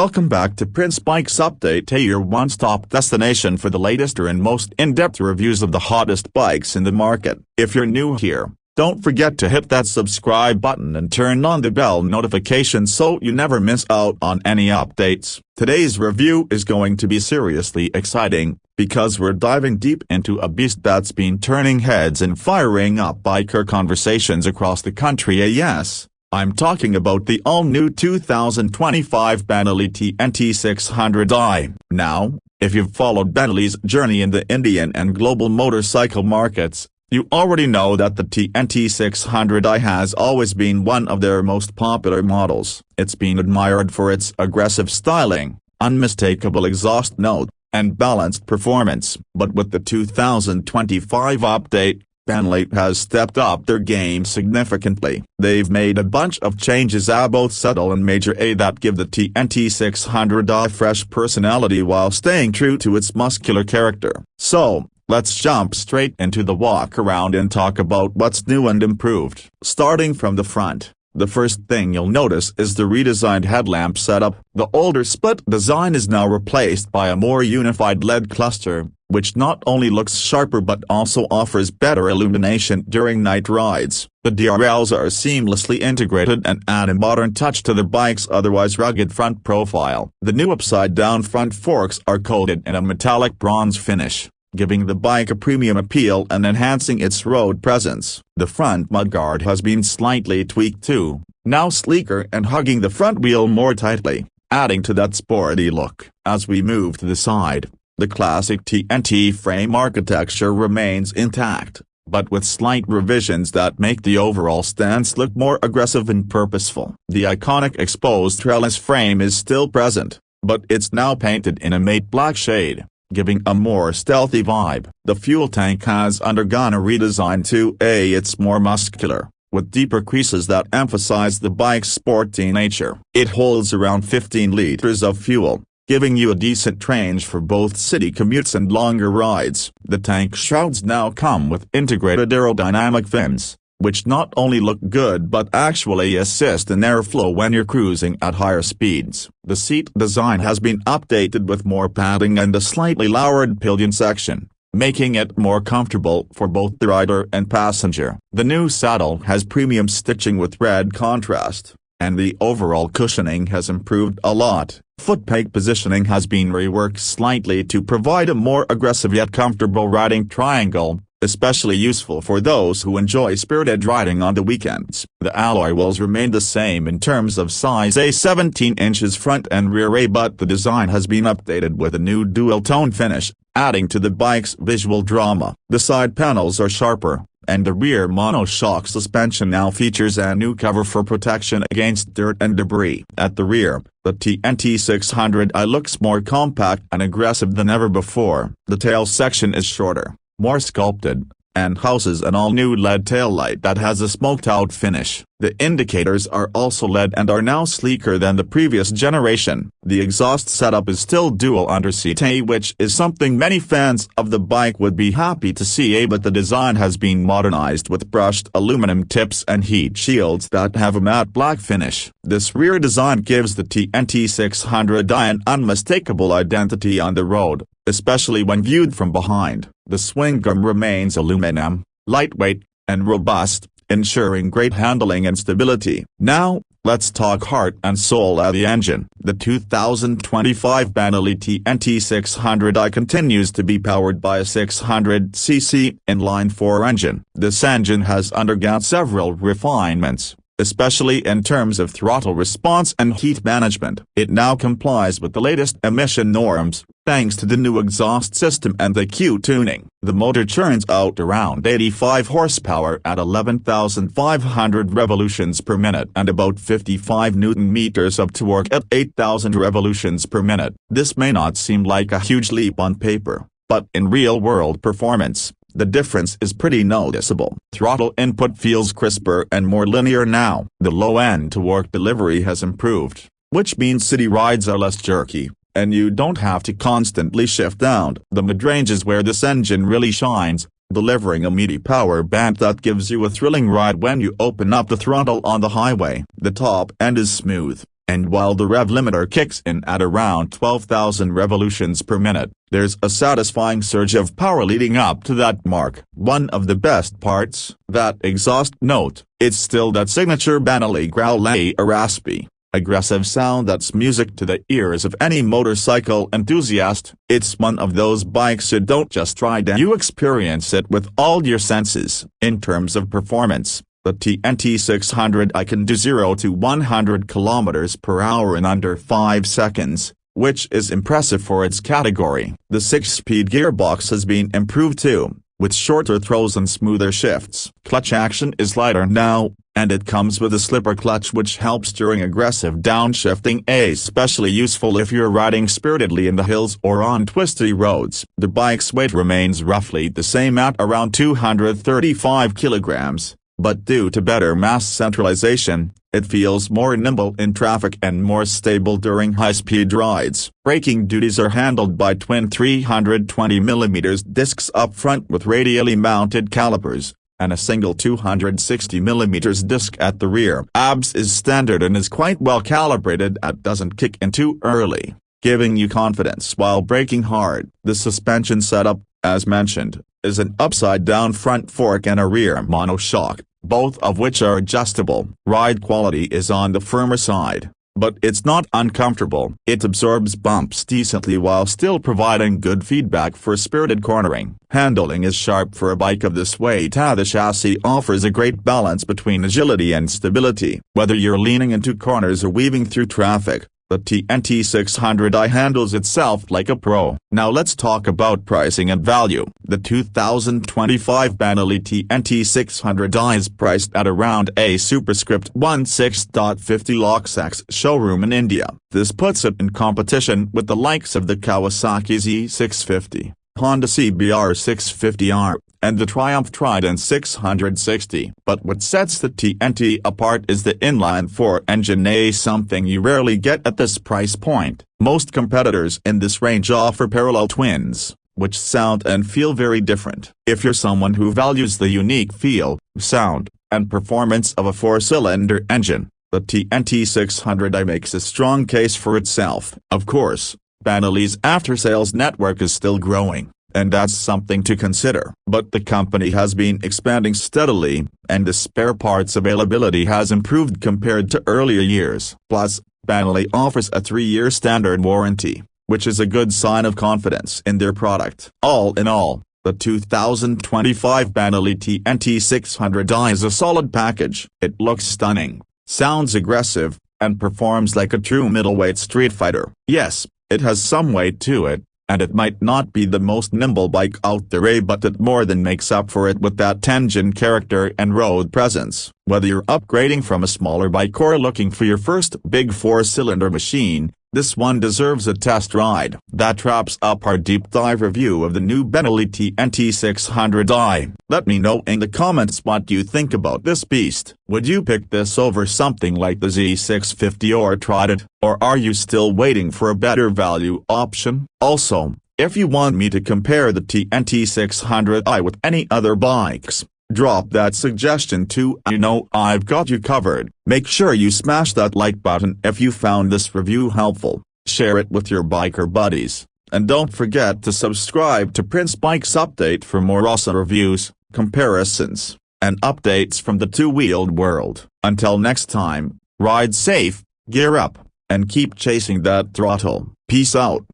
Welcome back to Prince Bikes Update, your one-stop destination for the latest and most in-depth reviews of the hottest bikes in the market. If you're new here, don't forget to hit that subscribe button and turn on the bell notification so you never miss out on any updates. Today's review is going to be seriously exciting, because we're diving deep into a beast that's been turning heads and firing up biker conversations across the country. Yes, I'm talking about the all-new 2025 Benelli TNT 600i. Now, if you've followed Benelli's journey in the Indian and global motorcycle markets, you already know that the TNT 600i has always been one of their most popular models. It's been admired for its aggressive styling, unmistakable exhaust note, and balanced performance. But with the 2025 update, Benelli has stepped up their game significantly. They've made a bunch of changes, both subtle and major, that give the TNT 600i fresh personality while staying true to its muscular character. So, let's jump straight into the walk around and talk about what's new and improved. Starting from the front, the first thing you'll notice is the redesigned headlamp setup. The older split design is now replaced by a more unified LED cluster, which not only looks sharper but also offers better illumination during night rides. The DRLs are seamlessly integrated and add a modern touch to the bike's otherwise rugged front profile. The new upside-down front forks are coated in a metallic bronze finish, giving the bike a premium appeal and enhancing its road presence. The front mudguard has been slightly tweaked too, now sleeker and hugging the front wheel more tightly, adding to that sporty look. As we move to the side, the classic TNT frame architecture remains intact, but with slight revisions that make the overall stance look more aggressive and purposeful. The iconic exposed trellis frame is still present, but it's now painted in a matte black shade, giving a more stealthy vibe. The fuel tank has undergone a redesign too. It's more muscular, with deeper creases that emphasize the bike's sporty nature. It holds around 15 liters of fuel, giving you a decent range for both city commutes and longer rides. The tank shrouds now come with integrated aerodynamic fins, which not only look good but actually assist in airflow when you're cruising at higher speeds. The seat design has been updated with more padding and a slightly lowered pillion section, making it more comfortable for both the rider and passenger. The new saddle has premium stitching with red contrast, and the overall cushioning has improved a lot. Foot peg positioning has been reworked slightly to provide a more aggressive yet comfortable riding triangle, especially useful for those who enjoy spirited riding on the weekends. The alloy wheels remain the same in terms of size, 17 inches front and rear, but the design has been updated with a new dual-tone finish, adding to the bike's visual drama. The side panels are sharper, and the rear monoshock suspension now features a new cover for protection against dirt and debris. At the rear, the TNT 600i looks more compact and aggressive than ever before. The tail section is shorter, more sculpted, and houses an all-new LED taillight that has a smoked-out finish. The indicators are also LED and are now sleeker than the previous generation. The exhaust setup is still dual underseat, which is something many fans of the bike would be happy to see, but the design has been modernized with brushed aluminum tips and heat shields that have a matte black finish. This rear design gives the TNT 600i an unmistakable identity on the road, especially when viewed from behind. The swing arm remains aluminum, lightweight, and robust, ensuring great handling and stability. Now, let's talk heart and soul of the engine. The 2025 Benelli TNT 600i continues to be powered by a 600cc inline-four engine. This engine has undergone several refinements, especially in terms of throttle response and heat management. It now complies with the latest emission norms, thanks to the new exhaust system and the Q tuning. The motor churns out around 85 horsepower at 11,500 revolutions per minute and about 55 Nm of torque at 8,000 revolutions per minute. This may not seem like a huge leap on paper, but in real-world performance, the difference is pretty noticeable. Throttle input feels crisper and more linear now. The low-end torque delivery has improved, which means city rides are less jerky, and you don't have to constantly shift down. The mid-range is where this engine really shines, delivering a meaty power band that gives you a thrilling ride when you open up the throttle on the highway. The top end is smooth, and while the rev limiter kicks in at around 12,000 revolutions per minute, there's a satisfying surge of power leading up to that mark. One of the best parts, that exhaust note, it's still that signature Benelli growl, a raspy, aggressive sound that's music to the ears of any motorcycle enthusiast. It's one of those bikes you don't just ride and you experience it with all your senses. In terms of performance, the TNT 600i can do 0 to 100 km per hour in under 5 seconds, which is impressive for its category. The 6-speed gearbox has been improved too, with shorter throws and smoother shifts. Clutch action is lighter now, and it comes with a slipper clutch which helps during aggressive downshifting, especially useful if you're riding spiritedly in the hills or on twisty roads. The bike's weight remains roughly the same at around 235 kilograms, but due to better mass centralization, it feels more nimble in traffic and more stable during high-speed rides. Braking duties are handled by twin 320mm discs up front with radially mounted calipers, and a single 260mm disc at the rear. ABS is standard and is quite well calibrated and doesn't kick in too early, giving you confidence while braking hard. The suspension setup, as mentioned, is an upside-down front fork and a rear monoshock, both of which are adjustable. Ride quality is on the firmer side, but it's not uncomfortable. It absorbs bumps decently while still providing good feedback for spirited cornering. Handling is sharp for a bike of this weight. The chassis offers a great balance between agility and stability. Whether you're leaning into corners or weaving through traffic, the TNT 600i handles itself like a pro. Now let's talk about pricing and value. The 2025 Benelli TNT 600i is priced at around a superscript 16.50 lakhs showroom in India. This puts it in competition with the likes of the Kawasaki Z650, Honda CBR 650R, and the Triumph Trident 660. But what sets the TNT apart is the inline-four engine, something you rarely get at this price point. Most competitors in this range offer parallel twins, which sound and feel very different. If you're someone who values the unique feel, sound, and performance of a 4-cylinder engine, the TNT 600i makes a strong case for itself. Of course, Benelli's after-sales network is still growing, and that's something to consider. But the company has been expanding steadily, and the spare parts availability has improved compared to earlier years. Plus, Benelli offers a 3-year standard warranty, which is a good sign of confidence in their product. All in all, the 2025 Benelli TNT 600i is a solid package. It looks stunning, sounds aggressive, and performs like a true middleweight street fighter. Yes, it has some weight to it, and it might not be the most nimble bike out there, but it more than makes up for it with that engine character and road presence. Whether you're upgrading from a smaller bike or looking for your first big 4-cylinder machine, this one deserves a test ride. That wraps up our deep dive review of the new Benelli TNT 600i. Let me know in the comments what you think about this beast. Would you pick this over something like the Z650 or Trident, or are you still waiting for a better value option? Also, if you want me to compare the TNT 600i with any other bikes, drop that suggestion too. You know I've got you covered. Make sure you smash that like button if you found this review helpful, share it with your biker buddies, and don't forget to subscribe to Prince Bikes Update for more awesome reviews, comparisons, and updates from the two-wheeled world. Until next time, ride safe, gear up, and keep chasing that throttle. Peace out.